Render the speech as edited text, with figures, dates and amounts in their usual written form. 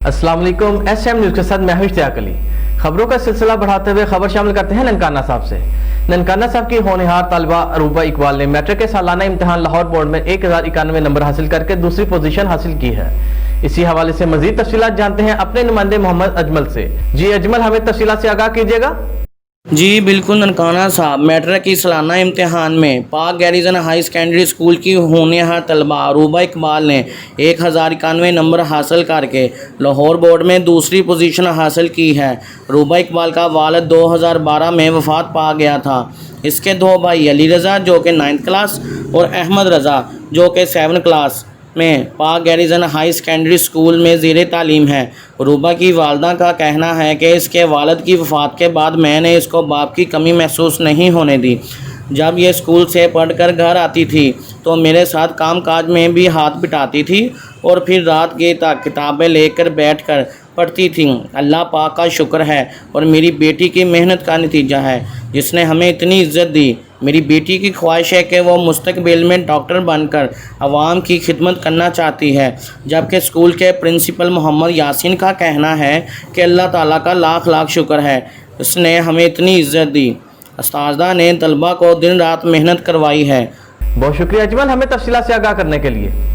अस्सलाम वालेकुम। SM news के साथ मैं हूं इश्तियाक अली। खबरों का सिलसिला बढ़ाते हुए खबर शामिल करते हैं ननकाना साहब से। ननकाना साहब की होनहार तालिबा अरूबा इकबाल ने मैट्रिक के सालाना इम्तिहान लाहौर बोर्ड में 1091 नंबर हासिल करके दूसरी पोजीशन हासिल की है। इसी हवाले से मजीद तफसीलात जानते हैं अपने नुमाइंदे मोहम्मद अजमल से। जी अजमल, हमें तफसीलात से आगाह कीजिएगा। जी बिल्कुल ननकाना साहब, मैट्रिक की सालाना इम्तिहान में पाक गैरिजन हाई सेकेंडरी स्कूल की होनहार तलबा अरूबा इकबाल ने 1091 नंबर हासिल करके लाहौर बोर्ड में दूसरी पोजीशन हासिल की है। अरूबा इकबाल का वालिद 2012 में वफ़ात पा गया था। इसके दो भाई अली रज़ा जो कि 9th क्लास और अहमद रज़ा जो कि 7th क्लास में पाक गैरिजन हाई सेकेंडरी स्कूल में ज़ेर तालीम है। अरूबा की वालदा का कहना है कि इसके वालिद की वफ़ात के बाद मैंने इसको बाप की कमी महसूस नहीं होने दी। जब ये स्कूल से पढ़कर घर आती थी तो मेरे साथ काम काज में भी हाथ बिठाती थी और फिर रात के तक किताबें लेकर बैठकर पढ़ती थी। अल्लाह पाक का शुक्र है और मेरी बेटी की मेहनत का नतीजा है जिसने हमें इतनी इज़्ज़त दी। मेरी बेटी की ख्वाहिश है कि वो मुस्तकबिल में डॉक्टर बनकर आवाम की खिदमत करना चाहती है। जबकि स्कूल के प्रिंसिपल मोहम्मद यासीन का कहना है कि अल्लाह ताला का लाख लाख शुक्र है, उसने हमें इतनी इज़्ज़त दी। उस्तादा ने तलबा को दिन रात मेहनत करवाई है। बहुत शुक्रिया अजमल, हमें तफसीलात से आगाह करने के लिए।